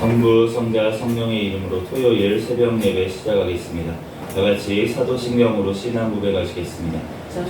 성부, 성자, 성령의 이름으로 토요일 새벽 예배 시작하겠습니다. 다같이 사도신경으로 신앙구배 가시겠습니다.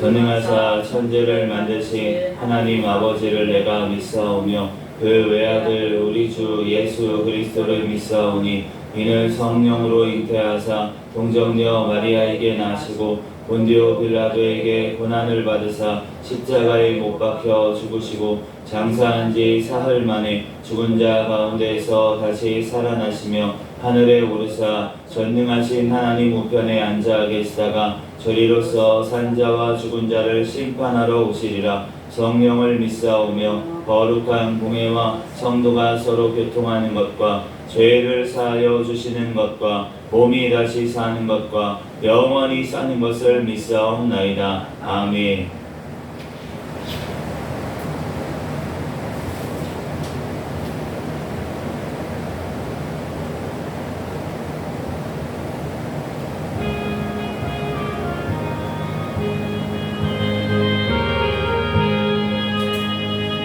전능하사 천지를 만드신 하나님 아버지를 내가 믿사오며 그 외아들 우리 주 예수 그리스도를 믿사오니 이는 성령으로 잉태하사 동정녀 마리아에게 나시고 본디오 빌라도에게 고난을 받으사 십자가에 못 박혀 죽으시고 장사한 지 사흘 만에 죽은 자 가운데서 다시 살아나시며 하늘에 오르사 전능하신 하나님 우편에 앉아 계시다가 저리로서 산자와 죽은 자를 심판하러 오시리라. 성령을 믿사오며 거룩한 공회와 성도가 서로 교통하는 것과 죄를 사하여 주시는 것과 몸이 다시 사는 것과 영원히 사는 것을 믿사옵나이다. 아멘.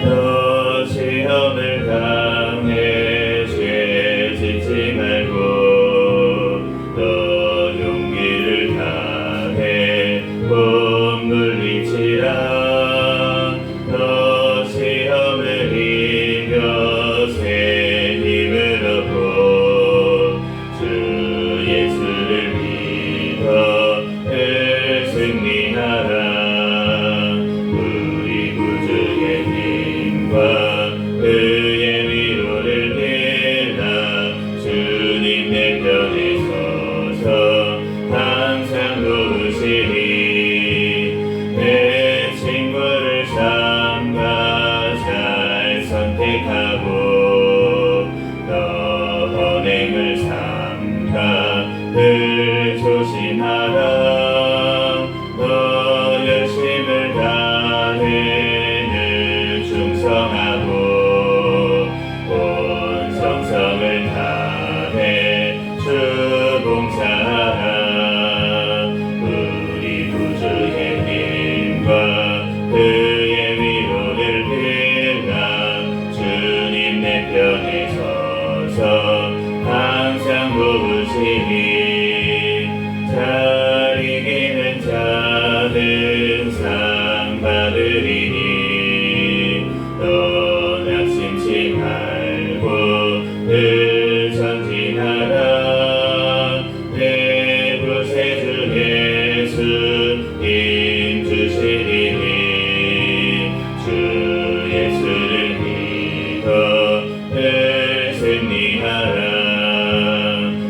너 시험을 당해 죄 짓지 말고 너 용기를 다해 몸 물리치라. 너 시험을 이겨 새 힘을 얻고 주 예수를 믿어 승리하라. 우리 구주의 힘과 그의 위로를 빌라. 주님 내 편에 서서 항상 도우시리. 내 친구를 삼가 잘 선택하고 너 헌행을 삼가 늘 조심하라. 너 열심을 다해 늘 충성하고 온 정성을 다해 주 봉사하라. 우리 구주의 힘과 그의 위로를 빌라. 주님 내 편에 서서 항상 도우시니 잘 이기는 자는 상 받으리니 너 낙심치 말고 늘 전진하라. 내 구세주 예수 힘 주시리니 주 예수를 믿어 늘 승리하라.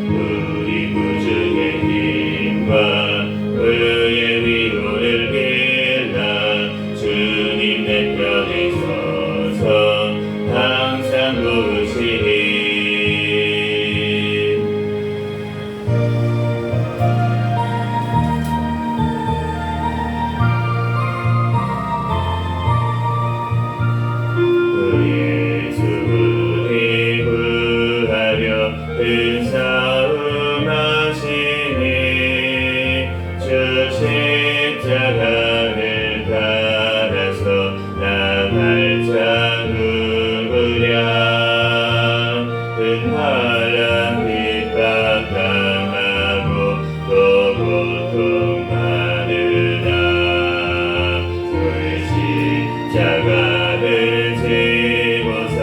우리 구주의 힘과 그의 위로를 빌라. 주님 내 편에 서서 항상 도우시리. 그 예수 우리 구하려 은사음하시니 주 십자가를 따라서 나 발자국으랴. 은하랑 핍박 당하고 또 고통 많으나 그 십자가를 지고서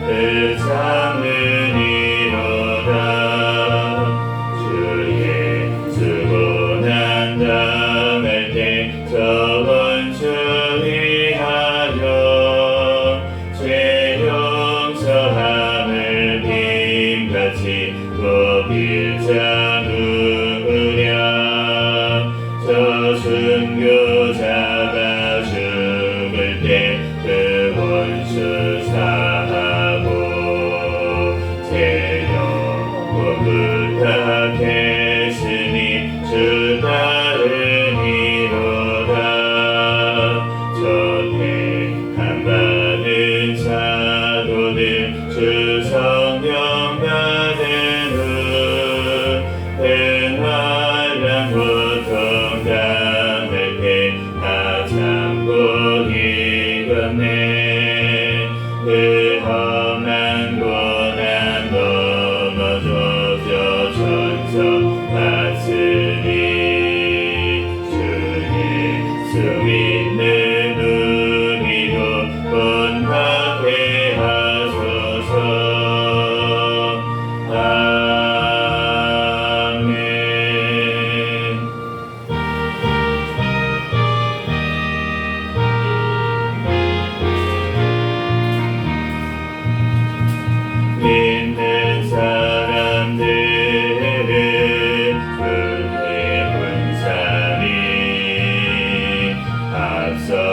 그 참으리로다. 주의 수고난 당할 때 저번 주 위하여 죄 용서함을 빔같이 또 빌자누으랴. 저 순교자가 죽을 때 그 원수 사하고 새 영혼 부탁했으니 주 따르니로다. 저 택함 받은 사도들 주 성령 받은 후 은환란 고통 당할 때 다 참고 이겼네. 그 험한 고난도 믿는 우리도 본받게 하소서. 아멘. 믿는 사람들은 그의 분산이 앞서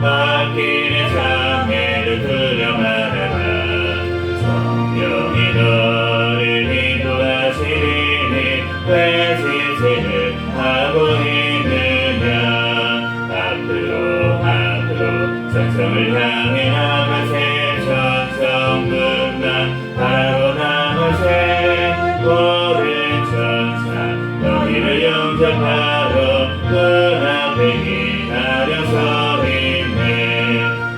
앞길의 장애를 두려 말아라. 성령이 너를 인도하시리니 왜 지체를 하고 있느냐. 앞으로 천성을 향해 나가세. 천성문만 바라고 나가세. 오른 천사 너희를 영접하러 문 앞에 기다려서 있네.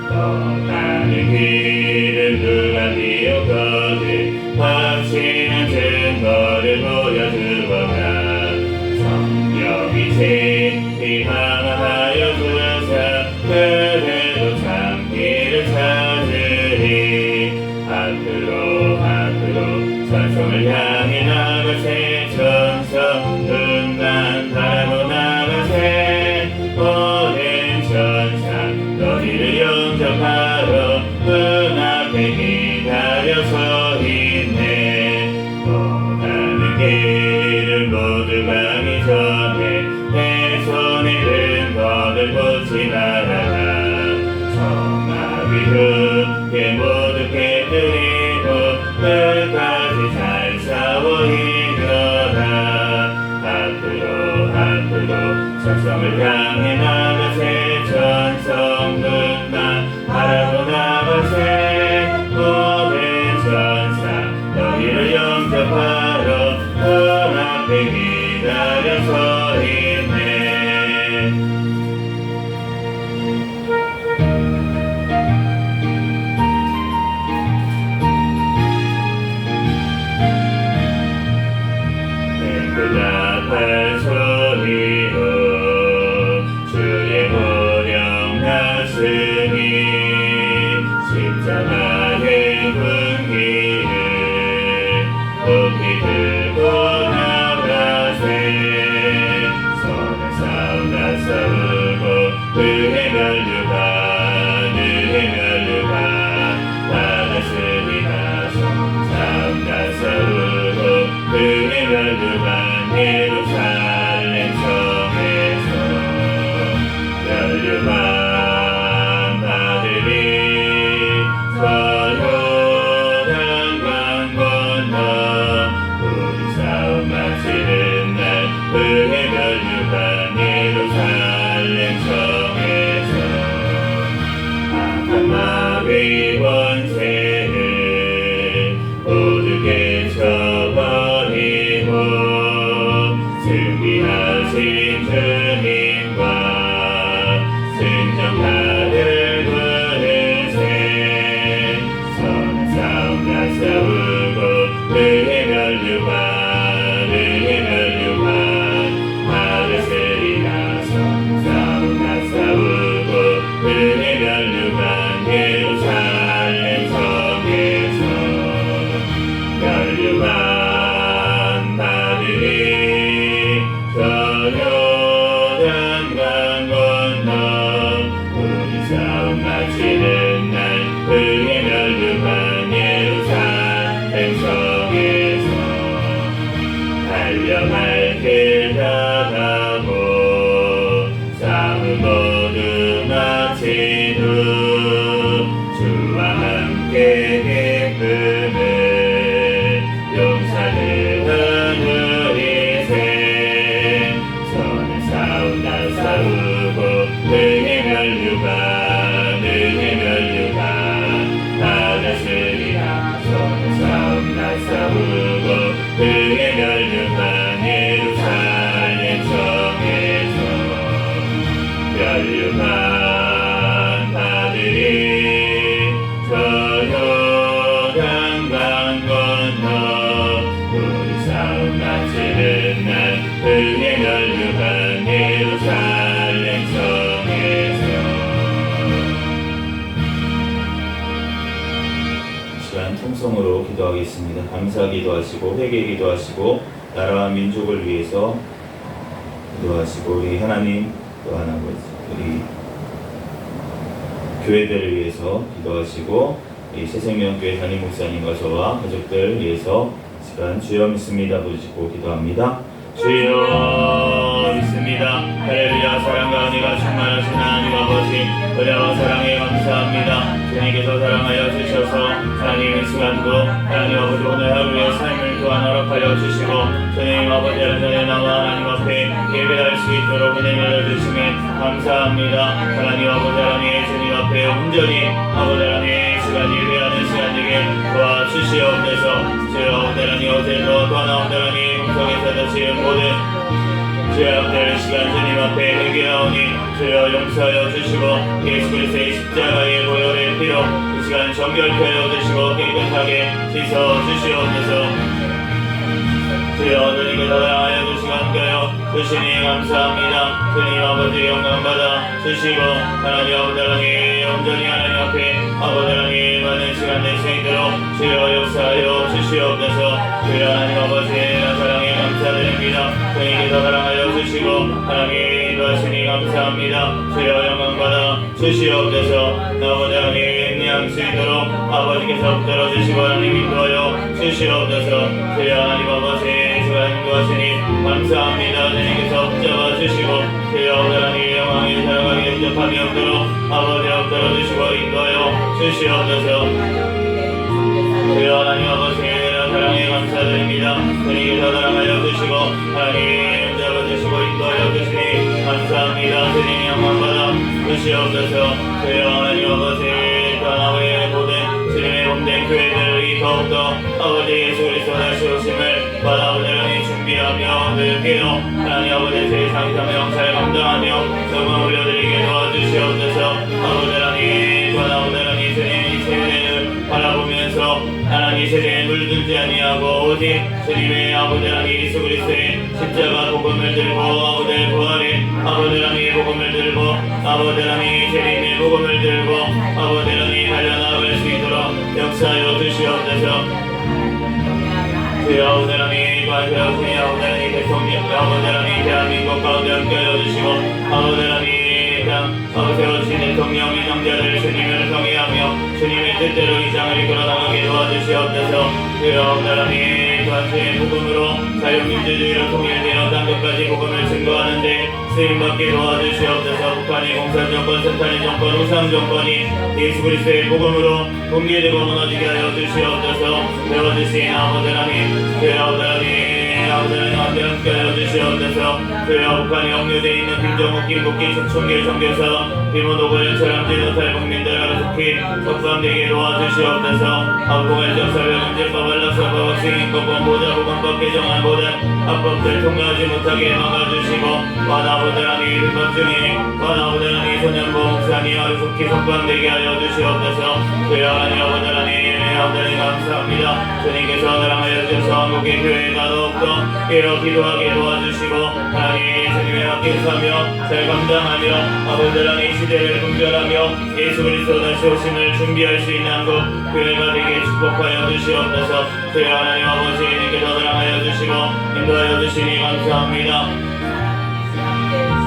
떠나는 길을 누가 비웃거든 확신한 증거를 보여주어라. 성령이 지히 강하여 주사 그대로 참 길을 찾으리. 앞으로 천성을 향해 나가세. 천성 눈만 바라고 나가세. 오랜 천사 너희를 영접하러 문 앞에 기다려서 있네. 떠나는 길을 모두 가기 전에 내 손에 든 것을 놓지 말아라. 성막이 흙에 모두 깨뜨리고 끝까지 잘 싸워 이겨라. 앞으로 천성을 향해 나가세. 천성 눈만 바라고 나가세. 오랜 천사 너희를 영접하러 문 앞에 기다려서 있네. 응답할 소리로 주의 보령 나으니 십자가의 군기를 높이 들고 나가세. 선한 싸움 싸우고 의의 면류가 받았으리라. 싸움 싸우고 의의 면류가 예루살렘 성에서 면류관 받으리. 요단강 건너 우리 싸움 마치는 날 의의 면류관 예루살렘 성에서 악한 마귀 권세를 모두 깨쳐버리고 승리하신 주님과 승전파를 부르세. 선한 싸움 다 싸우고 의의 면류관 받으시리라. 선한 싸움 다 싸우고 의의 면류관 예루살렘 성에서 면류관 받으리. 요단강 건너 우리 싸움 마치는 날 의의 면류관 예루살렘 성에서 달려갈 길 다가고 싸움 모두 마치고 주와 함께 기쁨을 용사들은 우리 새. 선한 싸움 다 싸우고 의의 면류관 받았으리라. 선한 싸움 다 싸우고 의의 면류관 예루살렘 성에서 면류관 받으리. 저 요단강 건너 우리 싸움 마치는 날 의의 면류관 예루살렘 성에서. 시간 통성으로 기도하겠습니다. 감사 기도하시고 회개 기도하시고 나라와 민족을 위해서 기도하시고 우리 하나님 또한 아버지 우리 교회들을 위해서 기도하시고 이 새생명교회 담임 목사님과 저와 가족들 위해서 시간 주여 믿습니다 부르시고 기도합니다. 주여 믿습니다. 할렐루야. 사랑과 은혜가 충만하신 하나님 아버지, 은혜와 사랑에 감사합니다. 주님께서 사랑하여 주셔서 하나님의 시간도 하나님 아버지 오늘 하루의 삶을 또한 허락하여 주시고 주님 아버지 전에 나와 하나님 앞에 예배할 수 있도록 은혜 내려주심에 감사합니다. 하나님 아버지 하나님 주님 앞에 온전히 아버지 하나님 시간 예배하는 시간 되게 도와주시옵소서. 주여 하나님 어제도 또 하나 하나님 음성에서 다시 모든 죄악될 시간 주님 앞에 회개하오니 주여 용서하여 주시고 예수 그리스도의 십자가의 보혈의 피로 이 시간 정결케 하여 주시고 깨끗하게 씻어 주시옵소서. 주여 주님께서 사랑하여 주시고 함께하여 주시니 감사합니다. 주님 아버지 영광받아 주시고 하나님 아버지 하나님 온전히 하나님 앞에 아버지 하나님 많은 시간 낼 수 있도록 주여 역사하여 주시옵소서. 주여 하나님 아버지 사랑에 감사드립니다. 주님께서 사랑하여 주시고 하나님 인도하시니 감사합니다. 주여 영광받아 주시옵소서. 아버지 하나님 향할 수 있도록 아버지께서 붙들어 주시고 하나님 인도하여 주시옵소서. 주여 하나님 아버지 주가 인도하시니 감사합니다. 주님께서 붙잡아 주시고 주여 하나님 영광에 살아가게 인접함이 없도록 아버지가 붙들어 주시고 인도하여 주시옵소서. 주여 하나님 아버지 사랑에 감사드립니다. 주님께서 사랑하여 주시고 하나님 잡아주시고 인도하여 주시니 감사합니다. 주님 영광받아 주시옵소서. 주여 하나님 아버지 하나님의 모든 주님의 몸된 교회들이 더욱더 아버지 예수 그리스도 다시 오심을 받아보려니 준비하며 늘게요. 하나님 아버지 세상 이상의 영사를 감당하며 성을 올려드리게 도와주시옵소서. 아버지 하나님 하나님 주님 이 세대를 바라보면서 하나님 세대에 물들지 아니하고 오직 주님의 아버지 하나님 예수 그리스도의 십자가 복음을 들고 아버지 부활의 아버지 하나님 복음을 들고 아버지 하나님 재림의 복음을 들고 아버지 하나님 달려나갈 수 있도록 역사하여 주시옵소서. 주여 아버지 하나님 관세하시니 아버지 하나님 대통령 아버지 하나님 대한민국 가운데 함께하여 주시고 아버지 하나님 세워주신 대통령의 형제를 주님을 경외하며 주님의 뜻대로 이 장을 이끌어 나가게 도와주시옵소서. 주여 하나님 관세의 복음으로 자유민주주의로 통일되어 땅끝까지 복음을 증거하는데 쓰임받게 도와주시옵소서. 북한의 공산정권, 스탄의 정권, 우상정권이 예수 그리스도의 복음으로 붕괴되고 무너지게 하여 주시옵소서. 배워주신 아버지 하나님 주여 하나님 아버지 하나님 함께 하여 주시옵소서. 주여 북한에 억류되어 있는 김정욱, 김국기, 최충길, 정교사, 비모노고 연처럼 지도탈 국민들 가로속히 석방되게 도와주시옵소서. 합공활적 사회문제법, 안락사법, 학생인권법, 보좌보건법 개정안 모든 합법들 통과하지 못하게 막아주시고 아버지 하나님 불법 중에 아버지 하나님 소년보 목사님 가로속히 석방되게 하여 주시옵소서. 주여 하나님 아버지 하나님 감사합니다. 주님께서 사랑하여 주셔서 한국의 교회가 더욱더 깨어 기도하게 도와주시고 하나님 주님의 맡긴 사며 잘 감당하며 아버지 하나님 시대를 분별하며 예수 그리스도 다시 오심을 준비할 수 있는 한국 교회가 되게 축복하여 주시옵소서. 주여 하나님 아버지 님께서 사랑하여 주시고 인도하여 주시니 감사합니다.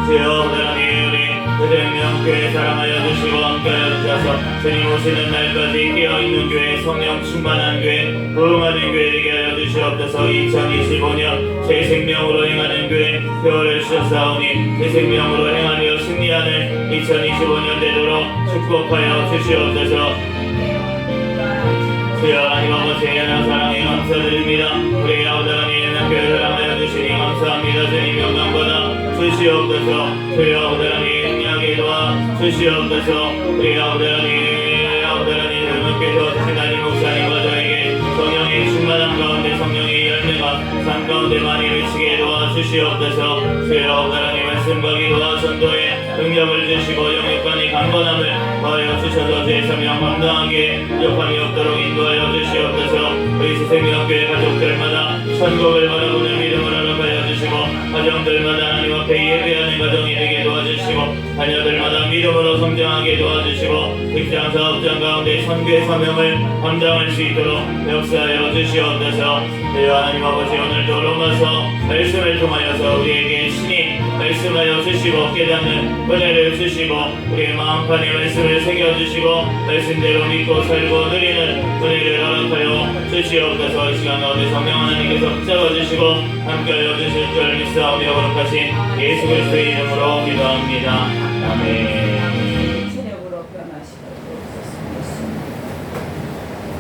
주여 하나님 우리 그대명교회 사랑하여 주시고 함께하여 주셔서 주님 오시는 날까지 깨어있는 교회 성령 충만한 교회 부흥하는 교회 되게 하여 주시옵소서. 2025년 새 생명으로 행하는 교회 표어를 주셨사오니 새 생명으로 행하며 승리하는 2025년 되도록 축복하여 주시옵소서. 주여 하나님 아버지 하나님 사랑에 감사드립니다. 우리 아버지 하나님 교회 사랑하여 주시니 감사합니다. 주님 영광받아 주시옵소서. 주여 아버지 하나님 응하게 도와 주시옵소서. 우리 아버지 하나님 주님께서 주신 하나님 목사님과 저에게 성령의 충만함 가운데 성령의 열매가 삶 가운데 많이 미치게 도와주시옵소서. 주여 아버지 하나님 말씀과 기도와 전도에 능력을 주시고 영육간의 강건함을 더하여 주셔서 제 사명 감당하게 부족함이 없도록 인도하여 주시옵소서. 우리 생명교회 가족들마다 천국을 바라보는 믿음을 허락하여 주시고 가정들마다 하나님 앞에 예배하는 가정이 되게 도와주시고 자녀들마다 믿음으로 성장하게 도와주시고 직장 사업장 가운데 선교의 사명을 감당할 수 있도록 역사하여 주시옵소서. 주여 하나님 아버지 오늘도 로마서 말씀을 통하여서 우리에게 신이 말씀하여 주시고 깨닫는 은혜를 주시고 우리의 마음판에 말씀을 새겨주시고 말씀대로 믿고 살고 누리는 은혜를 허락하여 주시옵소서. 이 시간 가운데 성령 하나님께서 붙잡아주시고 함께하여 주실 줄 믿사오며 거룩하신 예수 그리스도의 이름으로 기도합니다. 아멘. 체력으로 변화시켜 주옵소서.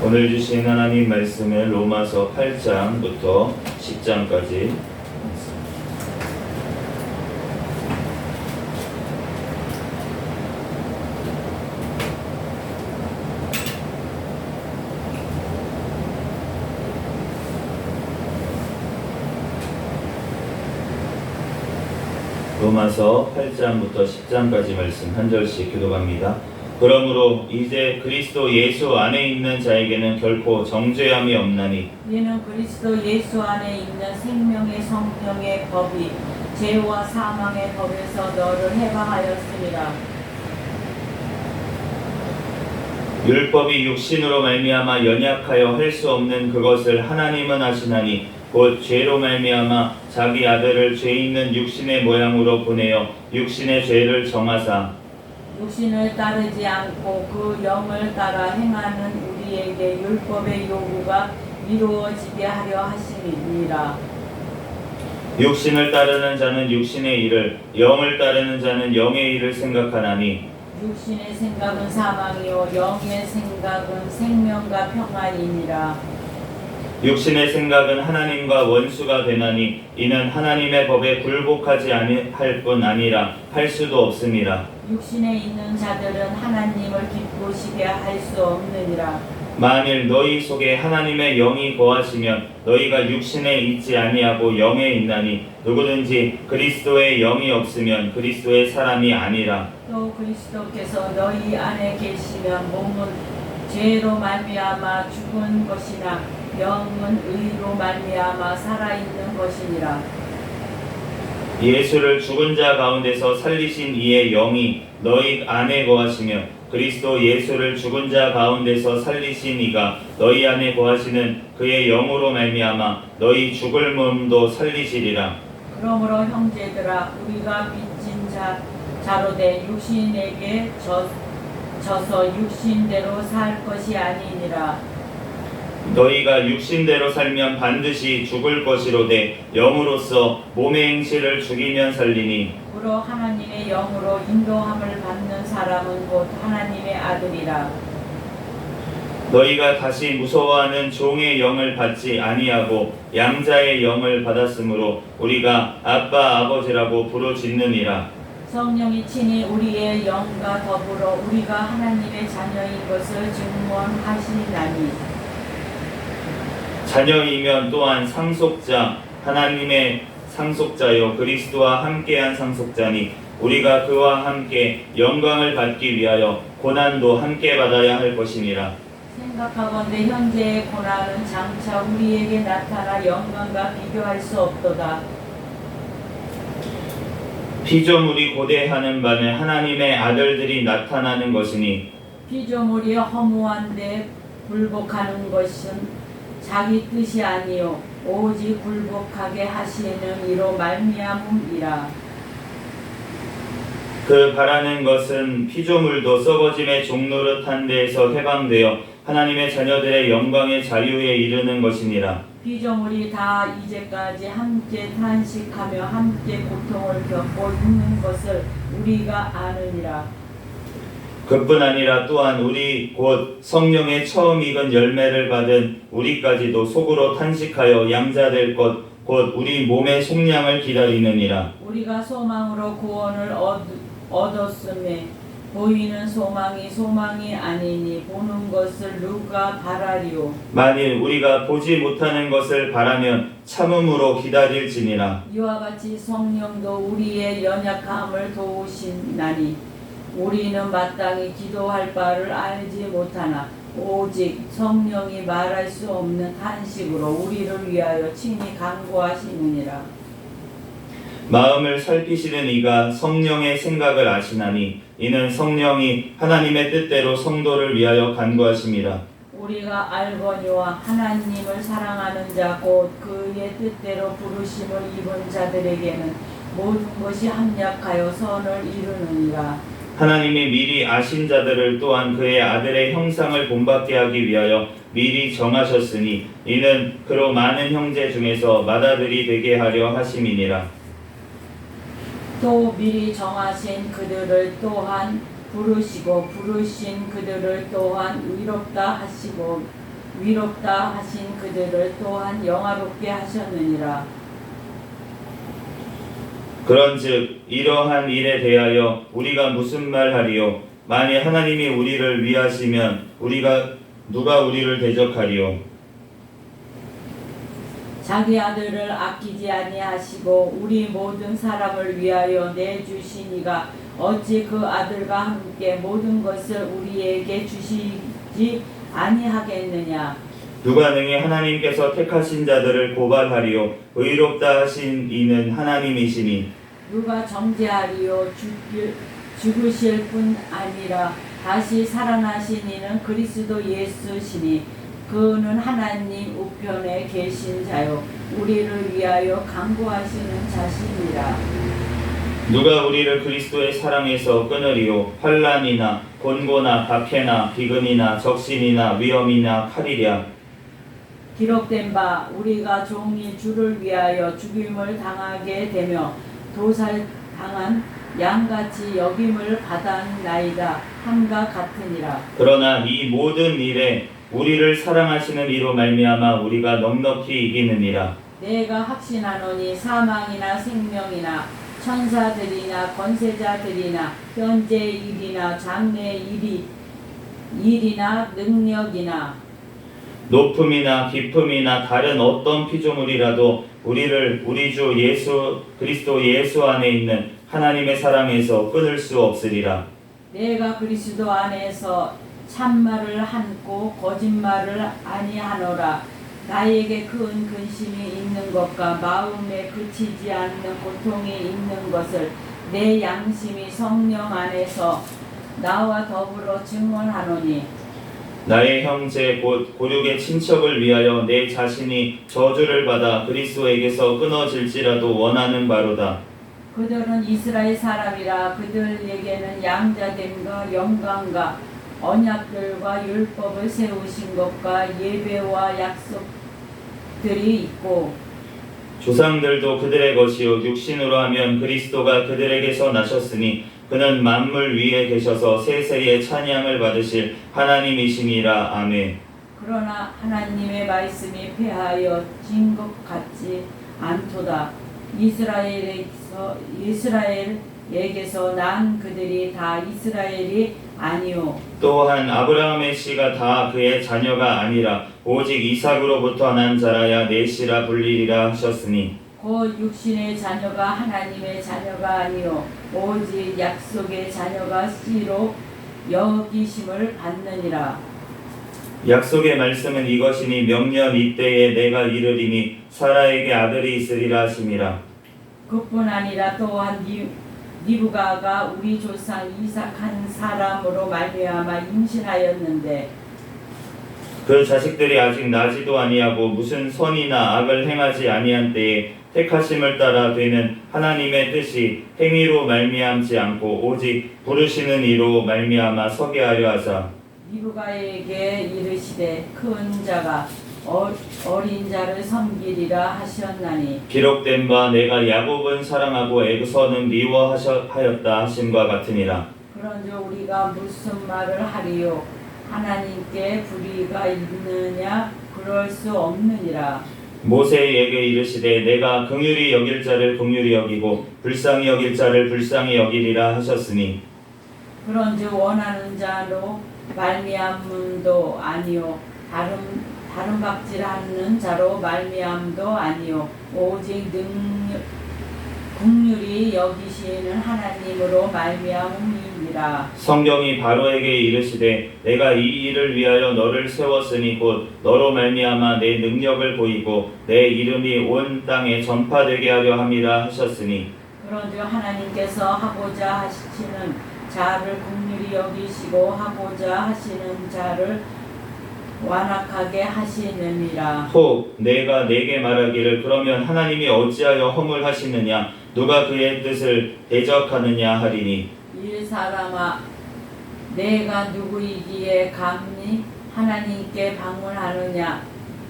오늘 주신 하나님 말씀은 로마서 8장부터 10장까지 로마서 8장부터 10장까지 말씀 한 절씩 교독합니다. 그러므로 이제 그리스도 예수 안에 있는 자에게는 결코 정죄함이 없나니 이는 그리스도 예수 안에 있는 생명의 성령의 법이 죄와 사망의 법에서 너를 해방하였습니다. 율법이 육신으로 말미암아 연약하여 할 수 없는 그것을 하나님은 하시나니 곧 죄로 말미암아 자기 아들을 죄 있는 육신의 모양으로 보내어 육신의 죄를 정하사 육신을 따르지 않고 그 영을 따라 행하는 우리에게 율법의 요구가 이루어지게 하려 하심이니라. 육신을 따르는 자는 육신의 일을 영을 따르는 자는 영의 일을 생각하나니 육신의 생각은 사망이요 영의 생각은 생명과 평안이니라. 육신의 생각은 하나님과 원수가 되나니 이는 하나님의 법에 굴복하지 아니할 뿐 아니라 할 수도 없음이라. 육신에 있는 자들은 하나님을 기쁘시게 할 수 없느니라. 만일 너희 속에 하나님의 영이 거하시면 너희가 육신에 있지 아니하고 영에 있나니 누구든지 그리스도의 영이 없으면 그리스도의 사람이 아니라. 또 그리스도께서 너희 안에 계시면 몸은 죄로 말미암아 죽은 것이나 영은 의로 말미암아 살아있는 것이니라. 예수를 죽은 자 가운데서 살리신 이의 영이 너희 안에 거하시며 그리스도 예수를 죽은 자 가운데서 살리신 이가 너희 안에 거하시는 그의 영으로 말미암아 너희 죽을 몸도 살리시리라. 그러므로 형제들아 우리가 빚진 자로 돼 육신에게 져서 육신대로 살 것이 아니니라. 너희가 육신대로 살면 반드시 죽을 것이로되 영으로서 몸의 행실을 죽이면 살리니 그러 하나님의 영으로 인도함을 받는 사람은 곧 하나님의 아들이라. 너희가 다시 무서워하는 종의 영을 받지 아니하고 양자의 영을 받았으므로 우리가 아빠 아버지라고 부르짖느니라. 성령이 친히 우리의 영과 더불어 우리가 하나님의 자녀인 것을 증언하시나니 자녀이면 또한 상속자 하나님의 상속자요 그리스도와 함께한 상속자니 우리가 그와 함께 영광을 받기 위하여 고난도 함께 받아야 할 것이니라. 생각하건대 현재의 고난은 장차 우리에게 나타나 영광과 비교할 수 없도다. 피조물이 고대하는 바는 하나님의 아들들이 나타나는 것이니 피조물이 허무한데 굴복하는 것은 자기 뜻이 아니요 오직 굴복하게 하시는 이로 말미암음이라. 그 바라는 것은 피조물도 썩어짐의 종노릇한 데에서 해방되어 하나님의 자녀들의 영광의 자유에 이르는 것이니라. 피조물이 다 이제까지 함께 탄식하며 함께 고통을 겪고 있는 것을 우리가 아느니라. 그뿐 아니라 또한 우리 곧 성령의 처음 익은 열매를 받은 우리까지도 속으로 탄식하여 양자될 것 곧 우리 몸의 속량을 기다리느니라. 우리가 소망으로 구원을 얻었음에 보이는 소망이 아니니 보는 것을 누가 바라리요. 만일 우리가 보지 못하는 것을 바라면 참음으로 기다릴지니라. 이와 같이 성령도 우리의 연약함을 도우시나니 우리는 마땅히 기도할 바를 알지 못하나 오직 성령이 말할 수 없는 탄식으로 우리를 위하여 친히 간구하시느니라. 마음을 살피시는 이가 성령의 생각을 아시나니 이는 성령이 하나님의 뜻대로 성도를 위하여 간구하심이라. 우리가 알거니와 하나님을 사랑하는 자 곧 그의 뜻대로 부르심을 입은 자들에게는 모든 것이 합력하여 선을 이루느니라. 하나님이 미리 아신 자들을 또한 그의 아들의 형상을 본받게 하기 위하여 미리 정하셨으니 이는 그로 많은 형제 중에서 맏아들이 되게 하려 하심이니라. 또 미리 정하신 그들을 또한 부르시고 부르신 그들을 또한 위롭다 하시고 위롭다 하신 그들을 또한 영화롭게 하셨느니라. 그런즉 이러한 일에 대하여 우리가 무슨 말하리요? 만일 하나님이 우리를 위하시면 누가 우리를 대적하리요? 자기 아들을 아끼지 아니하시고 우리 모든 사람을 위하여 내주시니가 어찌 그 아들과 함께 모든 것을 우리에게 주시지 아니하겠느냐. 누가 능히 하나님께서 택하신 자들을 고발하리요? 의롭다 하신 이는 하나님이시니 누가 정죄하리요. 죽으실 뿐 아니라 다시 살아나신 이는 그리스도 예수시니 그는 하나님 우편에 계신 자요 우리를 위하여 간구하시는 자시니라. 누가 우리를 그리스도의 사랑에서 끊으리요? 환난이나 곤고나 박해나 비근이나 적신이나 위험이나 칼이랴. 기록된 바 우리가 종이 주를 위하여 죽임을 당하게 되며 도살당한 양같이 여김을 받았나이다 함과 같으니라. 그러나 이 모든 일에 우리를 사랑하시는 이로 말미암아 우리가 넉넉히 이기느니라. 내가 확신하노니 사망이나 생명이나 천사들이나 권세자들이나 현재 일이나 장래 일이나 능력이나 높음이나 깊음이나 다른 어떤 피조물이라도 우리를 우리 주 예수 그리스도 예수 안에 있는 하나님의 사랑에서 끊을 수 없으리라. 내가 그리스도 안에서 참말을 함고 거짓말을 아니하노라. 나에게 큰 근심이 있는 것과 마음에 그치지 않는 고통이 있는 것을 내 양심이 성령 안에서 나와 더불어 증언하노니 나의 형제 곧 고륙의 친척을 위하여 내 자신이 저주를 받아 그리스도에게서 끊어질지라도 원하는 바로다. 그들은 이스라엘 사람이라 그들에게는 양자됨과 영광과 언약들과 율법을 세우신 것과 예배와 약속들이 있고 조상들도 그들의 것이요 육신으로 하면 그리스도가 그들에게서 나셨으니 그는 만물 위에 계셔서 세세의 찬양을 받으실 하나님이시니라. 아멘. 그러나 하나님의 말씀이 패하여진 것 같지 않도다. 이스라엘에게서 난 그들이 다 이스라엘이 아니요 또한 아브라함의 씨가 다 그의 자녀가 아니라 오직 이삭으로부터 난 자라야 내 씨라 불리리라 하셨으니 곧 육신의 자녀가 하나님의 자녀가 아니요 오직 약속의 자녀가 씨로 여기심을 받느니라. 약속의 말씀은 이것이니 명년 이때에 내가 이르리니 사라에게 아들이 있으리라 하심이라. 그뿐 아니라 또한 리브가가 우리 조상 이삭 한 사람으로 말미암아 임신하였는데 그 자식들이 아직 나지도 아니하고 무슨 선이나 악을 행하지 아니한 때에 택하심을 따라 되는 하나님의 뜻이 행위로 말미암지 않고 오직 부르시는 이로 말미암아 서게 하려 하사 리브가에게 이르시되 큰 자가 어린 자를 섬기리라 하셨나니 기록된 바 내가 야곱은 사랑하고 에서는 미워하였다 하심과 같으니라. 그런즉 우리가 무슨 말을 하리요 하나님께 불의가 있느냐 그럴 수 없느니라. 모세에게 이르시되 내가 긍휼히 여길 자를 긍휼히 여기고 불쌍히 여길 자를 불쌍히 여기리라 하셨으니 그런즉 원하는 자로 말미암음도 아니요 다른 박질하는 자로 말미암도 아니요 오직 긍휼히 여기시는 하나님으로 말미암음이니라. 성경이 바로에게 이르시되 내가 이 일을 위하여 너를 세웠으니 곧 너로 말미암아 내 능력을 보이고 내 이름이 온 땅에 전파되게 하려 함이라 하셨으니 그런즉 하나님께서 하고자 하시는 자를 긍휼히 여기시고 하고자 하시는 자를 완악하게 하시느니라. 혹 내가 내게 말하기를 그러면 하나님이 어찌하여 허물하시느냐 누가 그의 뜻을 대적하느냐 하리니 이 사람아 내가 누구이기에 감히 하나님께 방문하느냐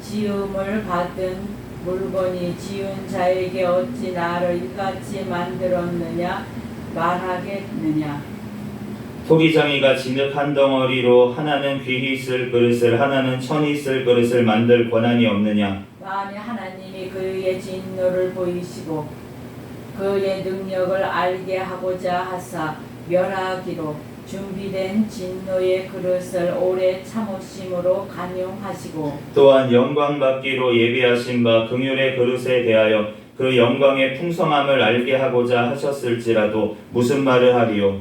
지음을 받은 물건이 지은 자에게 어찌 나를 이같이 만들었느냐 말하겠느냐. 토기장이가 진흙 한 덩어리로 하나는 귀히 쓸 그릇을 하나는 천히 쓸 그릇을 만들 권한이 없느냐. 만일 하나님이 그의 진노를 보이시고 그의 능력을 알게 하고자 하사 멸하기로 준비된 진노의 그릇을 오래 참으심으로 간용하시고 또한 영광 받기로 예비하신 바 긍휼의 그릇에 대하여 그 영광의 풍성함을 알게 하고자 하셨을지라도 무슨 말을 하리요.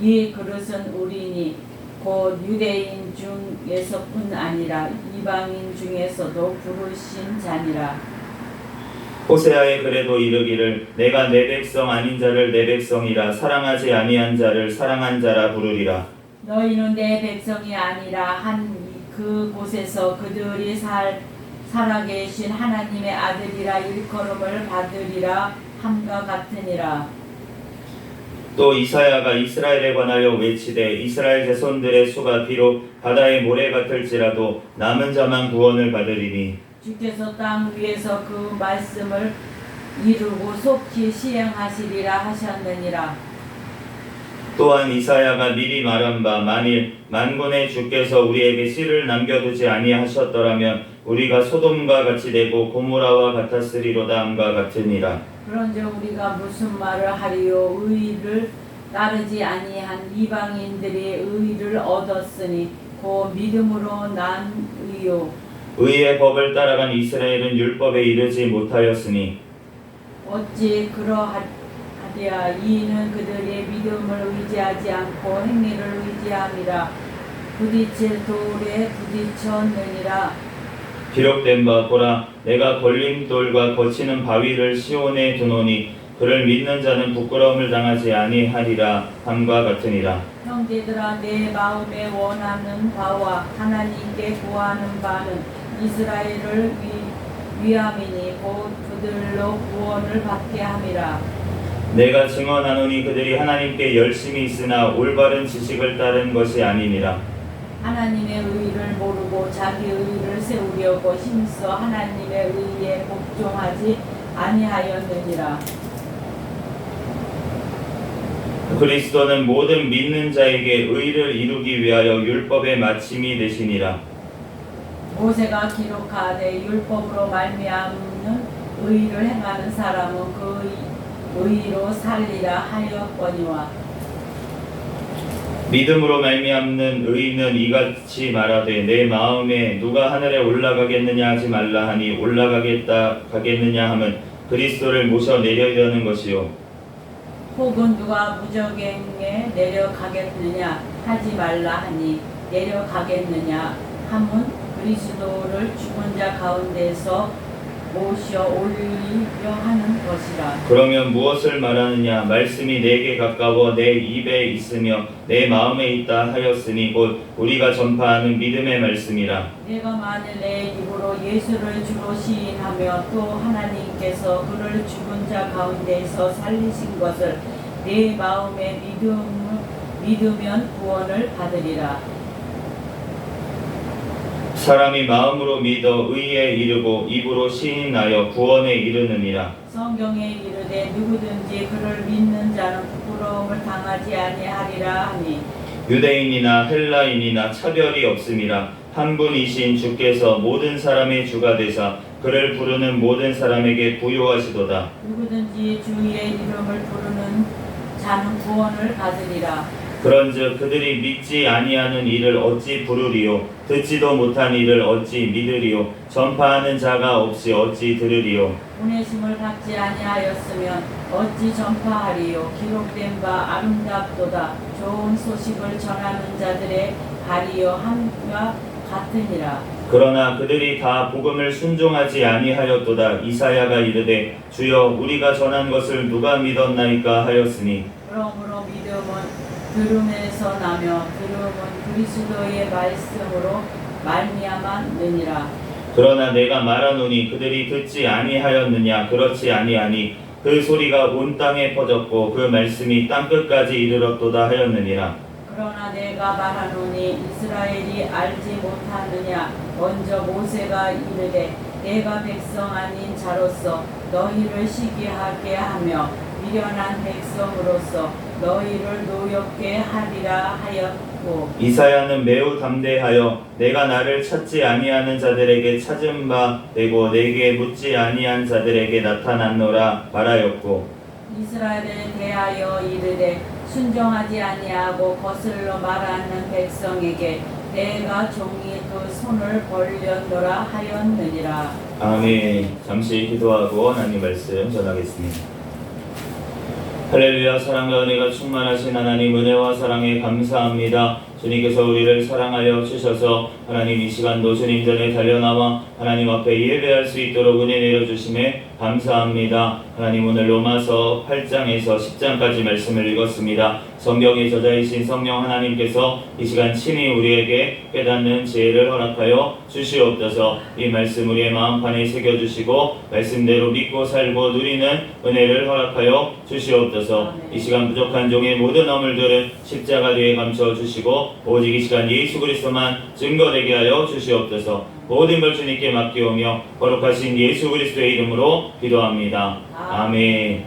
이 그릇은 우리니 곧 유대인 중에서뿐 아니라 이방인 중에서도 부르신 자니라. 호세아의 글에도 이르기를 내가 내 백성 아닌 자를 내 백성이라 사랑하지 아니한 자를 사랑한 자라 부르리라. 너희는 내 백성이 아니라 한 그곳에서 그들이 살아계신 하나님의 아들이라 일컬음을 받으리라 함과 같으니라. 또 이사야가 이스라엘에 관하여 외치되 이스라엘 자손들의 수가 비록 바다의 모래 같을지라도 남은 자만 구원을 받으리니 주께서 땅 위에서 그 말씀을 이루고 속히 시행하시리라 하셨느니라. 또한 이사야가 미리 말한 바 만일 만군의 주께서 우리에게 씨를 남겨두지 아니하셨더라면 우리가 소돔과 같이 되고 고모라와 같았으리로다 함과 같으니라. 그런즉 우리가 무슨 말을 하리요. 의를 따르지 아니한 이방인들이 의를 얻었으니 곧 믿음으로 난 의요. 의의 법을 따라간 이스라엘은 율법에 이르지 못하였으니 어찌 그러하랴. 이는 그들의 믿음을 의지하지 않고 행위를 의지함이라. 부딪힐 돌에 부딪혔느니라. 기록된 바 보라 내가 걸림돌과 거치는 바위를 시온에 두노니 그를 믿는 자는 부끄러움을 당하지 아니하리라 함과 같으니라. 형제들아 내 마음에 원하는 바와 하나님께 구하는 바는 이스라엘을 위함이니 곧 그들로 구원을 받게 함이라. 내가 증언하노니 그들이 하나님께 열심히 있으나 올바른 지식을 따른 것이 아니니라. 하나님의 의를 모르고 자기 의를 세우려고 힘써 하나님의 의에 복종하지 아니하였느니라. 그리스도는 모든 믿는 자에게 의를 이루기 위하여 율법의 마침이 되시니라. 모세가 기록하되 율법으로 말미암는 의를 행하는 사람은 그 의로 살리라 하였거니와. 믿음으로 말미암는 의인은 이같이 말하되 내 마음에 누가 하늘에 올라가겠느냐 하지 말라 하니 올라가겠느냐 함은 그리스도를 모셔 내려려는 것이요. 혹은 누가 무저갱에 내려가겠느냐 하지 말라 하니 내려가겠느냐 함은 그리스도를 죽은 자 가운데서 모셔 올리려 하는 것이라. 그러면 무엇을 말하느냐 말씀이 내게 가까워 내 입에 있으며 내 마음에 있다 하였으니 곧 우리가 전파하는 믿음의 말씀이라. 내가 만일 내 입으로 예수를 주로 시인하며 또 하나님께서 그를 죽은 자 가운데서 살리신 것을 내 마음에 믿으면 구원을 받으리라. 사람이 마음으로 믿어 의에 이르고 입으로 시인하여 구원에 이르느니라. 성경에 이르되 누구든지 그를 믿는 자는 부끄러움을 당하지 아니하리라 하니 유대인이나 헬라인이나 차별이 없음이라. 한 분이신 주께서 모든 사람의 주가 되사 그를 부르는 모든 사람에게 부요하시도다. 누구든지 주의 이름을 부르는 자는 구원을 받으리라. 그런즉 그들이 믿지 아니하는 이를 어찌 부르리요 듣지도 못한 이를 어찌 믿으리요 전파하는 자가 없이 어찌 들으리요. 보내심을 받지 아니하였으면 어찌 전파하리요. 기록된 바 아름답도다. 좋은 소식을 전하는 자들의 발이여 함과 같으니라. 그러나 그들이 다 복음을 순종하지 아니하였도다. 이사야가 이르되 주여 우리가 전한 것을 누가 믿었나이까 하였으니 그러므로 믿음은 들음에서 나며 들음은 그리스도의 말씀으로 말미암았느니라. 그러나 내가 말하노니 그들이 듣지 아니하였느냐 그렇지 아니하니 그 소리가 온 땅에 퍼졌고 그 말씀이 땅끝까지 이르렀도다 하였느니라. 그러나 내가 말하노니 이스라엘이 알지 못하느냐. 먼저 모세가 이르되 내가 백성 아닌 자로서 너희를 시기하게 하며 미련한 백성으로서 너희를 노엽게 하리라 하였고, 이사야는 매우 담대하여 내가 나를 찾지 아니하는 자들에게 찾은 바 되고 내게 묻지 아니한 자들에게 나타났노라 말하였고, 이스라엘에 대하여 이르되 순종하지 아니하고 거슬러 말하는 백성에게 내가 종이 그 손을 벌렸노라 하였느니라. 아멘. 잠시 기도하고 하나님 말씀 전하겠습니다. 할렐루야. 사랑과 은혜가 충만하신 하나님, 은혜와 사랑에 감사합니다. 주님께서 우리를 사랑하여 주셔서 하나님 이 시간도 주님 전에 달려나와 하나님 앞에 예배할 수 있도록 은혜 내려주심에 감사합니다. 하나님, 오늘 로마서 8장에서 10장까지 말씀을 읽었습니다. 성경의 저자이신 성령 하나님께서 이 시간 친히 우리에게 깨닫는 지혜를 허락하여 주시옵소서. 이 말씀 우리의 마음판에 새겨주시고 말씀대로 믿고 살고 누리는 은혜를 허락하여 주시옵소서. 이 시간 부족한 종의 모든 허물들은 십자가 뒤에 감춰주시고 오직 이 시간 예수 그리스도만 증거되게 하여 주시옵소서. 모든 걸 주님께 맡기오며 거룩하신 예수 그리스도의 이름으로 기도합니다. 아멘.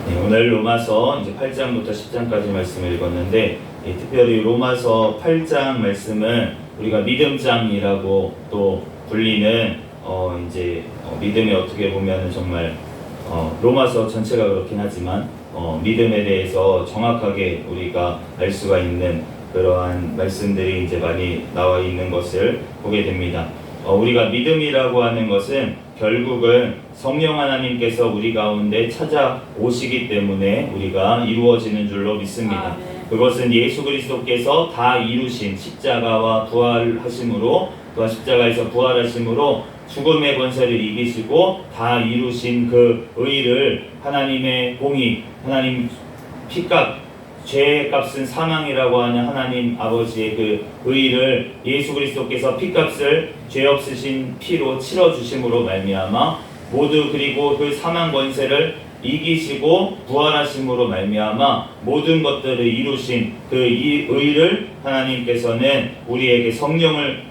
네, 오늘 로마서 이제 8장부터 10장까지 말씀을 읽었는데, 특별히 로마서 8장 말씀은 우리가 믿음장이라고 또 불리는 믿음이 어떻게 보면 정말 로마서 전체가 그렇긴 하지만 믿음에 대해서 정확하게 우리가 알 수가 있는 그러한 말씀들이 이제 많이 나와 있는 것을 보게 됩니다. 우리가 믿음이라고 하는 것은 결국은 성령 하나님께서 우리 가운데 찾아오시기 때문에 우리가 이루어지는 줄로 믿습니다. 그것은 예수 그리스도께서 다 이루신 십자가와 부활하심으로, 또한 십자가에서 부활하심으로 죽음의 권세를 이기시고 다 이루신 그 의를, 하나님의 공의, 하나님 피값, 죄의 값은 사망이라고 하는 하나님 아버지의 그 의를 예수 그리스도께서 피값을 죄 없으신 피로 치러주심으로 말미암아 모두, 그리고 그 사망 권세를 이기시고 부활하심으로 말미암아 모든 것들을 이루신 그 이 의를 하나님께서는 우리에게 성령을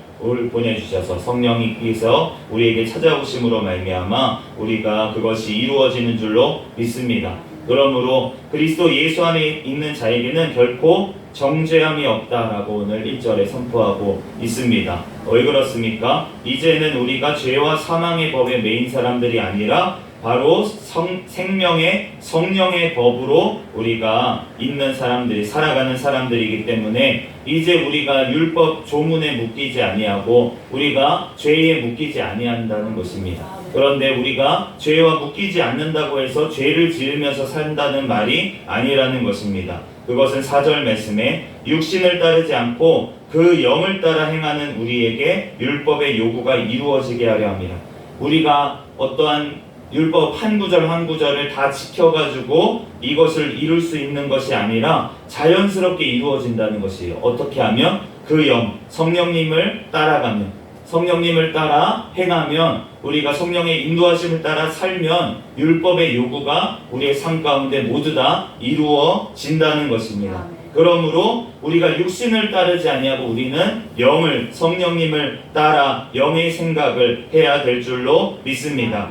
보내주셔서 성령님께서 우리에게 찾아오심으로 말미암아 우리가 그것이 이루어지는 줄로 믿습니다. 그러므로 그리스도 예수 안에 있는 자에게는 결코 정죄함이 없다라고 오늘 1절에 선포하고 있습니다. 왜 그렇습니까? 이제는 우리가 죄와 사망의 법에 매인 사람들이 아니라 바로 생명의 성령의 법으로 우리가 있는 사람들이, 살아가는 사람들이기 때문에 이제 우리가 율법 조문에 묶이지 아니하고 우리가 죄에 묶이지 아니한다는 것입니다. 그런데 우리가 죄와 묶이지 않는다고 해서 죄를 지으면서 산다는 말이 아니라는 것입니다. 그것은 4절 말씀에 육신을 따르지 않고 그 영을 따라 행하는 우리에게 율법의 요구가 이루어지게 하려 합니다. 우리가 어떠한 율법 한 구절 한 구절을 다 지켜가지고 이것을 이룰 수 있는 것이 아니라 자연스럽게 이루어진다는 것이에요. 어떻게 하면? 그 영, 성령님을 따라가면, 성령님을 따라 행하면, 우리가 성령의 인도하심을 따라 살면 율법의 요구가 우리의 삶 가운데 모두 다 이루어진다는 것입니다. 그러므로 우리가 육신을 따르지 아니하고 우리는 영을, 성령님을 따라 영의 생각을 해야 될 줄로 믿습니다.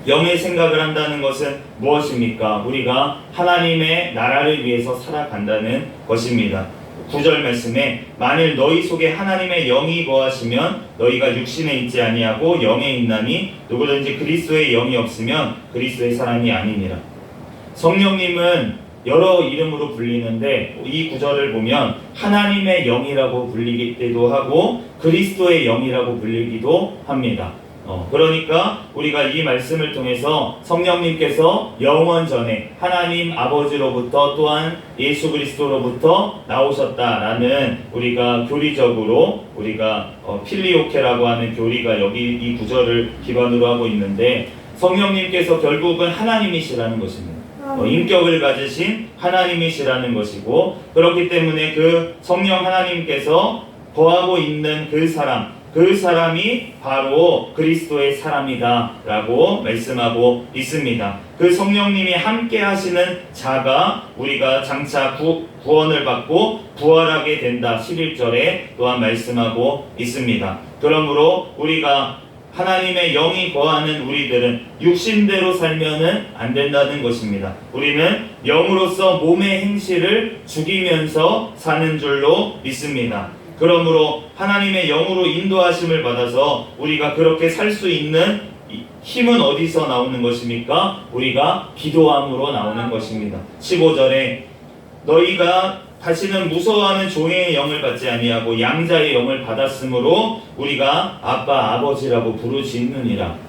영의 생각을 한다는 것은 무엇입니까? 우리가 하나님의 나라를 위해서 살아간다는 것입니다. 9절 말씀에 만일 너희 속에 하나님의 영이 거하시면 너희가 육신에 있지 아니하고 영에 있나니 누구든지 그리스도의 영이 없으면 그리스도의 사람이 아니니라. 성령님은 여러 이름으로 불리는데 이 구절을 보면 하나님의 영이라고 불리기도 하고 그리스도의 영이라고 불리기도 합니다. 그러니까 우리가 이 말씀을 통해서 성령님께서 영원 전에 하나님 아버지로부터 또한 예수 그리스도로부터 나오셨다라는 우리가 교리적으로 우리가 필리오케라고 하는 교리가 여기 이 구절을 기반으로 하고 있는데, 성령님께서 결국은 하나님이시라는 것입니다. 인격을 가지신 하나님이시라는 것이고, 그렇기 때문에 그 성령 하나님께서 거하고 있는 그 사람, 그 사람이 바로 그리스도의 사람이다 라고 말씀하고 있습니다. 그 성령님이 함께 하시는 자가 우리가 장차 구원을 받고 부활하게 된다 11절에 또한 말씀하고 있습니다. 그러므로 우리가 하나님의 영이 거하는 우리들은 육신대로 살면은 안 된다는 것입니다. 우리는 영으로서 몸의 행실을 죽이면서 사는 줄로 믿습니다. 그러므로 하나님의 영으로 인도하심을 받아서 우리가 그렇게 살 수 있는 힘은 어디서 나오는 것입니까? 우리가 기도함으로 나오는 것입니다. 15절에 너희가 다시는 무서워하는 종의 영을 받지 아니하고 양자의 영을 받았으므로 우리가 아빠 아버지라고 부르짖느니라.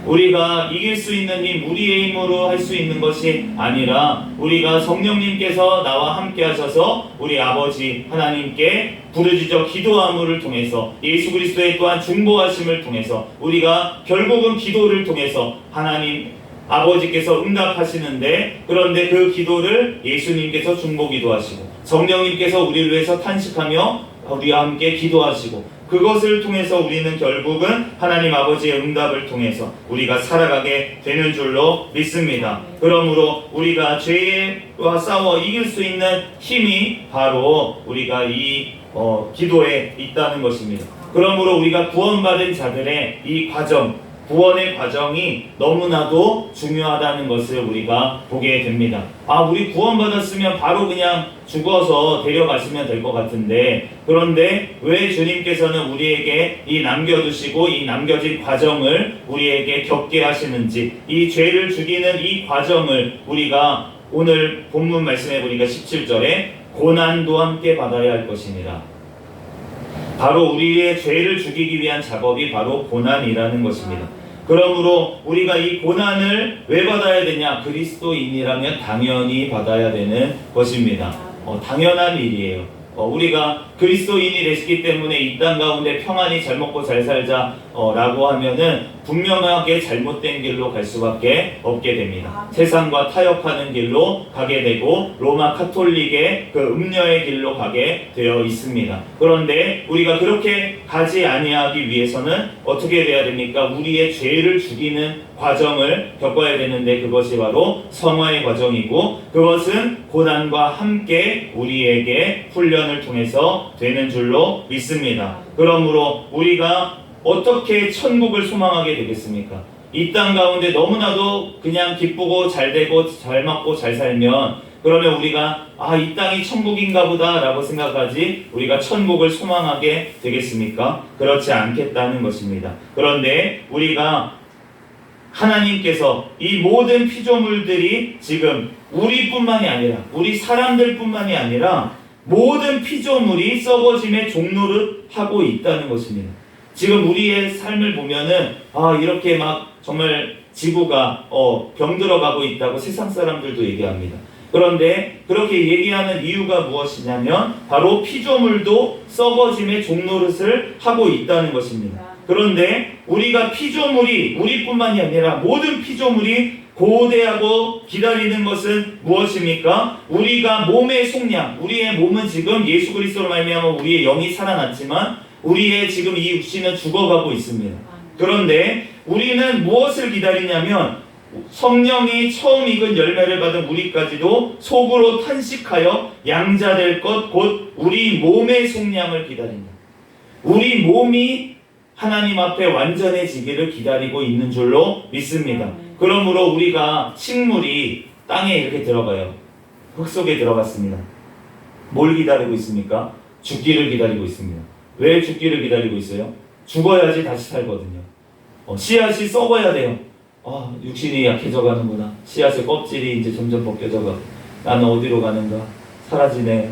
우리가 이길 수 있는 힘, 우리의 힘으로 할 수 있는 것이 아니라 우리가 성령님께서 나와 함께 하셔서 우리 아버지 하나님께 부르짖어 기도함을 통해서 예수 그리스도의 또한 중보하심을 통해서 우리가 결국은 기도를 통해서 하나님 아버지께서 응답하시는데, 그런데 그 기도를 예수님께서 중보기도 하시고 성령님께서 우리를 위해서 탄식하며 우리와 함께 기도하시고, 그것을 통해서 우리는 결국은 하나님 아버지의 응답을 통해서 우리가 살아가게 되는 줄로 믿습니다. 그러므로 우리가 죄와 싸워 이길 수 있는 힘이 바로 우리가 이 기도에 있다는 것입니다. 그러므로 우리가 구원받은 자들의 이 과정, 구원의 과정이 너무나도 중요하다는 것을 우리가 보게 됩니다. 우리 구원받았으면 바로 그냥 죽어서 데려가시면 될 것 같은데, 그런데 왜 주님께서는 우리에게 이 남겨두시고 이 남겨진 과정을 우리에게 겪게 하시는지, 이 죄를 죽이는 이 과정을 우리가 오늘 본문 말씀해 보니까 17절에 고난도 함께 받아야 할 것이니라. 바로 우리의 죄를 죽이기 위한 작업이 바로 고난이라는 것입니다. 그러므로 우리가 이 고난을 왜 받아야 되냐? 그리스도인이라면 당연히 받아야 되는 것입니다. 당연한 일이에요. 우리가 그리스도인이 되시기 때문에 이 땅 가운데 평안히 잘 먹고 잘 살자 라고 하면은 분명하게 잘못된 길로 갈 수밖에 없게 됩니다. 세상과 타협하는 길로 가게 되고 로마 카톨릭의 그 음녀의 길로 가게 되어 있습니다. 그런데 우리가 그렇게 가지 아니하기 위해서는 어떻게 돼야 됩니까? 우리의 죄를 죽이는 과정을 겪어야 되는데, 그것이 바로 성화의 과정이고, 그것은 고난과 함께 우리에게 훈련을 통해서 되는 줄로 믿습니다. 그러므로 우리가 어떻게 천국을 소망하게 되겠습니까? 이 땅 가운데 너무나도 그냥 기쁘고 잘 되고 잘 먹고 잘 살면, 그러면 우리가 이 땅이 천국인가 보다 라고 생각하지 우리가 천국을 소망하게 되겠습니까? 그렇지 않겠다는 것입니다. 그런데 우리가 하나님께서 이 모든 피조물들이 지금 우리뿐만이 아니라, 우리 사람들뿐만이 아니라 모든 피조물이 썩어짐의 종로를 하고 있다는 것입니다. 지금 우리의 삶을 보면은 이렇게 막 정말 지구가 병들어가고 있다고 세상 사람들도 얘기합니다. 그런데 그렇게 얘기하는 이유가 무엇이냐면 바로 피조물도 썩어짐의 종노릇을 하고 있다는 것입니다. 그런데 우리가 피조물이, 우리뿐만이 아니라 모든 피조물이 고대하고 기다리는 것은 무엇입니까? 우리가 몸의 속량, 우리의 몸은 지금 예수 그리스도로 말미암아 우리의 영이 살아났지만 우리의 지금 이 육신은 죽어가고 있습니다. 그런데 우리는 무엇을 기다리냐면 성령이 처음 익은 열매를 받은 우리까지도 속으로 탄식하여 양자될 것 곧 우리 몸의 속량을 기다린다. 우리 몸이 하나님 앞에 완전해지기를 기다리고 있는 줄로 믿습니다. 그러므로 우리가 식물이 땅에 이렇게 들어가요. 흙 속에 들어갔습니다. 뭘 기다리고 있습니까? 죽기를 기다리고 있습니다. 왜 죽기를 기다리고 있어요? 죽어야지 다시 살거든요. 씨앗이 썩어야 돼요. 육신이 약해져 가는구나. 씨앗의 껍질이 이제 점점 벗겨져 가. 나는 어디로 가는가? 사라지네.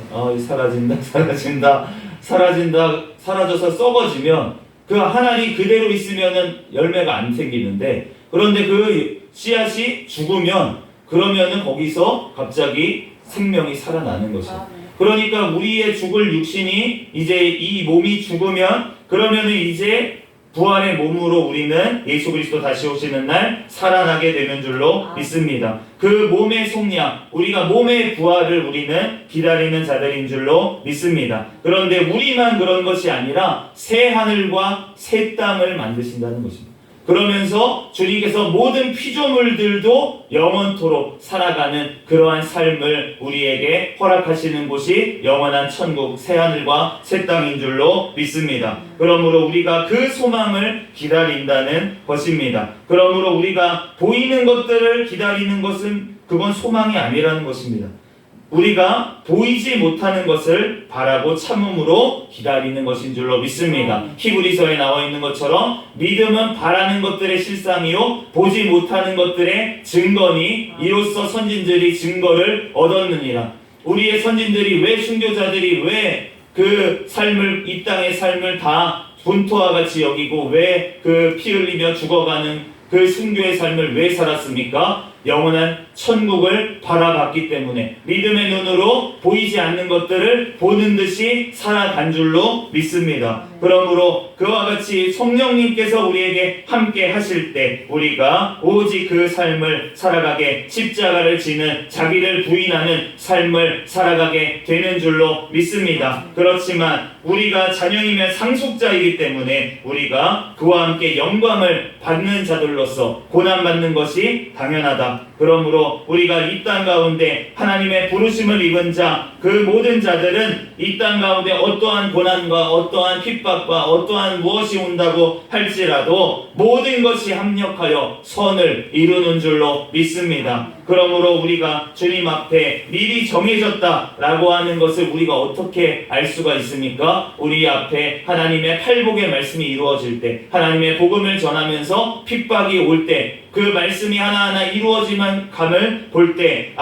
사라진다. 사라져서 썩어지면 그 하나님 그대로 있으면은 열매가 안 생기는데, 그런데 그 씨앗이 죽으면 그러면은 거기서 갑자기 생명이 살아나는 것이에요. 그러니까 우리의 죽을 육신이 이제 이 몸이 죽으면 그러면은 이제 부활의 몸으로 우리는 예수 그리스도 다시 오시는 날 살아나게 되는 줄로 믿습니다. 그 몸의 속량, 우리가 몸의 부활을 우리는 기다리는 자들인 줄로 믿습니다. 그런데 우리만 그런 것이 아니라 새 하늘과 새 땅을 만드신다는 것입니다. 그러면서 주님께서 모든 피조물들도 영원토록 살아가는 그러한 삶을 우리에게 허락하시는 곳이 영원한 천국 새하늘과 새 땅인 줄로 믿습니다. 그러므로 우리가 그 소망을 기다린다는 것입니다. 그러므로 우리가 보이는 것들을 기다리는 것은 그건 소망이 아니라는 것입니다. 우리가 보이지 못하는 것을 바라고 참음으로 기다리는 것인 줄로 믿습니다. 히브리서에 나와 있는 것처럼 믿음은 바라는 것들의 실상이요 보지 못하는 것들의 증거니 이로써 선진들이 증거를 얻었느니라. 우리의 선진들이 왜 순교자들이 왜 그 삶을 이 땅의 삶을 다 분토와 같이 여기고 왜 그 피 흘리며 죽어가는 그 순교의 삶을 왜 살았습니까? 영원한 천국을 바라봤기 때문에 믿음의 눈으로 보이지 않는 것들을 보는 듯이 살아간 줄로 믿습니다. 그러므로 그와 같이 성령님께서 우리에게 함께 하실 때 우리가 오직 그 삶을 살아가게 십자가를 지는 자기를 부인하는 삶을 살아가게 되는 줄로 믿습니다. 그렇지만 우리가 자녀이면 상속자이기 때문에 우리가 그와 함께 영광을 받는 자들로서 고난받는 것이 당연하다. 그러므로 우리가 이 땅 가운데 하나님의 부르심을 입은 자, 그 모든 자들은 이 땅 가운데 어떠한 고난과 어떠한 핍박과 어떠한 무엇이 온다고 할지라도 모든 것이 합력하여 선을 이루는 줄로 믿습니다. 그러므로 우리가 주님 앞에 미리 정해졌다라고 하는 것을 우리가 어떻게 알 수가 있습니까? 우리 앞에 하나님의 팔복의 말씀이 이루어질 때, 하나님의 복음을 전하면서 핍박이 올 때, 그 말씀이 하나하나 이루어지만 감을 볼 때,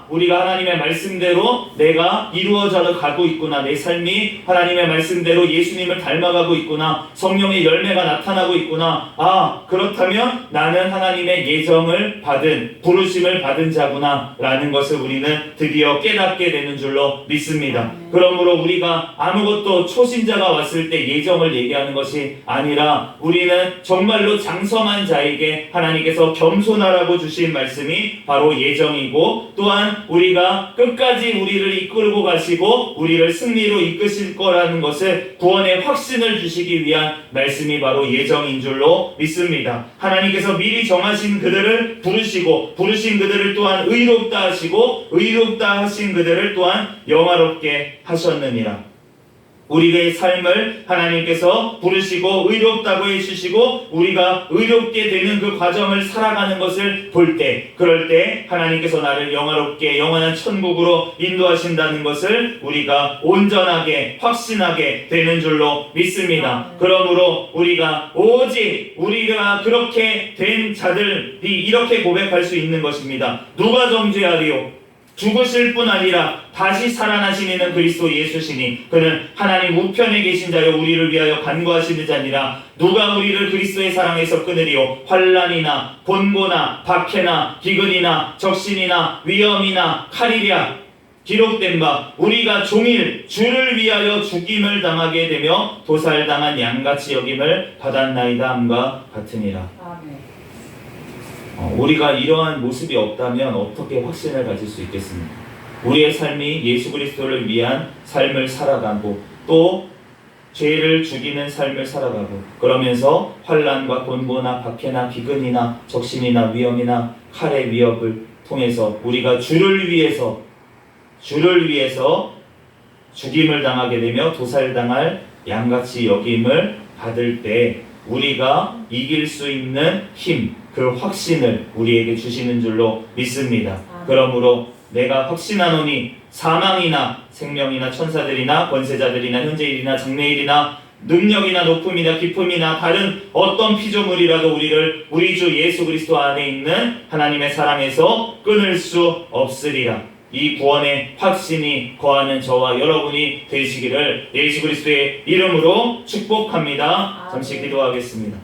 우리가 하나님의 말씀대로 내가 이루어져 가고 있구나, 내 삶이 하나님의 말씀대로 예수님을 닮아가고 있구나, 성령의 열매가 나타나고 있구나, 그렇다면 나는 하나님의 예정을 받은, 부르심을 받은 자구나 라는 것을 우리는 드디어 깨닫게 되는 줄로 믿습니다. 그러므로 우리가 아무것도 초신자가 왔을 때 예정을 얘기하는 것이 아니라 우리는 정말로 장성한 자에게 하나님께서 겸손하라고 주신 말씀이 바로 예정이고, 또한 우리가 끝까지 우리를 이끌고 가시고 우리를 승리로 이끄실 거라는 것을 구원의 확신을 주시기 위한 말씀이 바로 예정인 줄로 믿습니다. 하나님께서 미리 정하신 그들을 부르시고 부르신 그들을 또한 의롭다 하시고 의롭다 하신 그들을 또한 영화롭게 하셨느니라. 우리의 삶을 하나님께서 부르시고 의롭다고 해주시고 우리가 의롭게 되는 그 과정을 살아가는 것을 볼 때, 그럴 때 하나님께서 나를 영화롭게 영원한 천국으로 인도하신다는 것을 우리가 온전하게 확신하게 되는 줄로 믿습니다. 그러므로 우리가 오직 우리가 그렇게 된 자들이 이렇게 고백할 수 있는 것입니다. 누가 정죄하리요? 죽으실 뿐 아니라 다시 살아나신 이는 그리스도 예수시니 그는 하나님 우편에 계신 자여 우리를 위하여 간구하시는 자니라. 누가 우리를 그리스도의 사랑에서 끊으리요? 환난이나 본고나 박해나 기근이나 적신이나 위험이나 칼이랴. 기록된 바 우리가 종일 주를 위하여 죽임을 당하게 되며 도살당한 양같이 여김을 받았나이다 함과 같으니라. 아멘. 우리가 이러한 모습이 없다면 어떻게 확신을 가질 수 있겠습니까? 우리의 삶이 예수 그리스도를 위한 삶을 살아가고 또 죄를 죽이는 삶을 살아가고 그러면서 환난과 곤고나 박해나 기근이나 적신이나 위험이나 칼의 위협을 통해서 우리가 주를 위해서 죽임을 당하게 되며 도살당할 양같이 여김을 받을 때 우리가 이길 수 있는 힘, 그 확신을 우리에게 주시는 줄로 믿습니다. 그러므로 내가 확신하노니 사망이나 생명이나 천사들이나 권세자들이나 현재일이나 장래일이나 능력이나 높음이나 깊음이나 다른 어떤 피조물이라도 우리를 우리 주 예수 그리스도 안에 있는 하나님의 사랑에서 끊을 수 없으리라. 이 구원의 확신이 거하는 저와 여러분이 되시기를 예수 그리스도의 이름으로 축복합니다. 잠시 기도하겠습니다.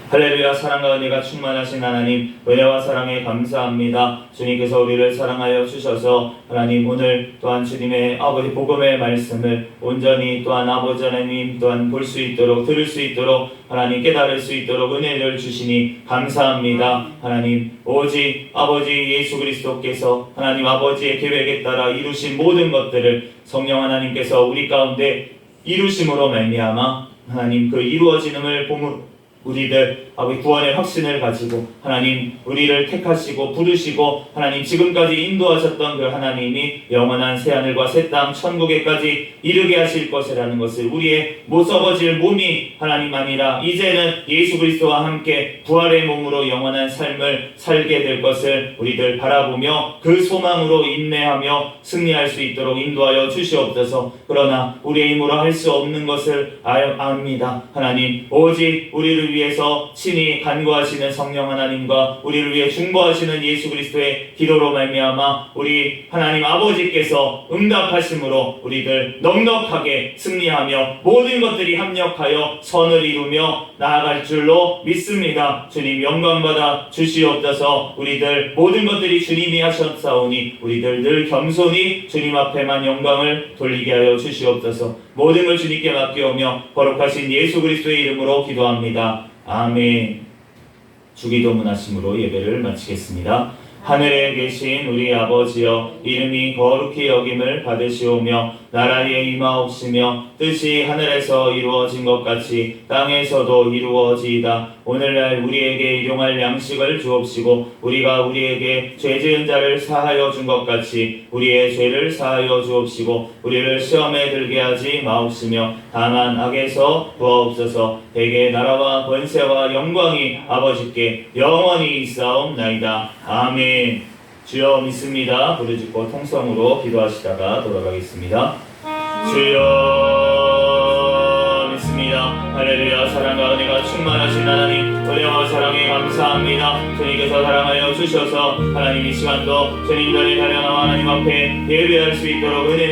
할렐루야. 사랑과 은혜가 충만하신 하나님, 은혜와 사랑에 감사합니다. 주님께서 우리를 사랑하여 주셔서 하나님 오늘 또한 주님의 아버지 복음의 말씀을 온전히 또한 아버지 하나님 또한 볼 수 있도록 들을 수 있도록 하나님 깨달을 수 있도록 은혜를 주시니 감사합니다. 하나님 오직 아버지 예수 그리스도께서 하나님 아버지의 계획에 따라 이루신 모든 것들을 성령 하나님께서 우리 가운데 이루심으로 말미암아 하나님 그 이루어지는을 보므로 우리들 아버지 구원의 확신을 가지고 하나님 우리를 택하시고 부르시고 하나님 지금까지 인도하셨던 그 하나님이 영원한 새하늘과 새 땅 천국에까지 이르게 하실 것이라는 것을 우리의 못 썩어질 몸이 하나님 아니라 이제는 예수 그리스도와 함께 부활의 몸으로 영원한 삶을 살게 될 것을 우리들 바라보며 그 소망으로 인내하며 승리할 수 있도록 인도하여 주시옵소서. 그러나 우리의 힘으로 할 수 없는 것을 압니다. 하나님 오직 우리를 위해서 친히 간구하시는 성령 하나님과 우리를 위해 중보하시는 예수 그리스도의 기도로 말미암아 우리 하나님 아버지께서 응답하심으로 우리들 넉넉하게 승리하며 모든 것들이 합력하여 선을 이루며 나아갈 줄로 믿습니다. 주님 영광받아 주시옵소서. 우리들 모든 것들이 주님이 하셨사오니 우리들 늘 겸손히 주님 앞에만 영광을 돌리게 하여 주시옵소서. 모든 걸 주님께 맡기오며 거룩하신 예수 그리스도의 이름으로 기도합니다. 아멘. 주기도문 하심으로 예배를 마치겠습니다. 하늘에 계신 우리 아버지여, 이름이 거룩히 여김을 받으시오며 나라에 임하옵시며 뜻이 하늘에서 이루어진 것 같이 땅에서도 이루어지이다. 오늘날 우리에게 일용할 양식을 주옵시고 우리가 우리에게 죄 지은 자를 사하여 준 것 같이 우리의 죄를 사하여 주옵시고 우리를 시험에 들게 하지 마옵시며 다만 악에서 구하옵소서. 대개 나라와 권세와 영광이 아버지께 영원히 있사옵나이다. 아멘. 주여 믿습니다. 부르짖고 통성으로 기도하시다가 돌아가겠습니다. 주여 믿습니다. 할렐루야. 사랑과 은혜가 충만하신 하나님, 은혜와 사랑에 감사합니다. 주님께서 사랑하여 주셔서 하나님 이 시간도 주님들의 자녀와 하나님 앞에 예배할 수 있도록 은혜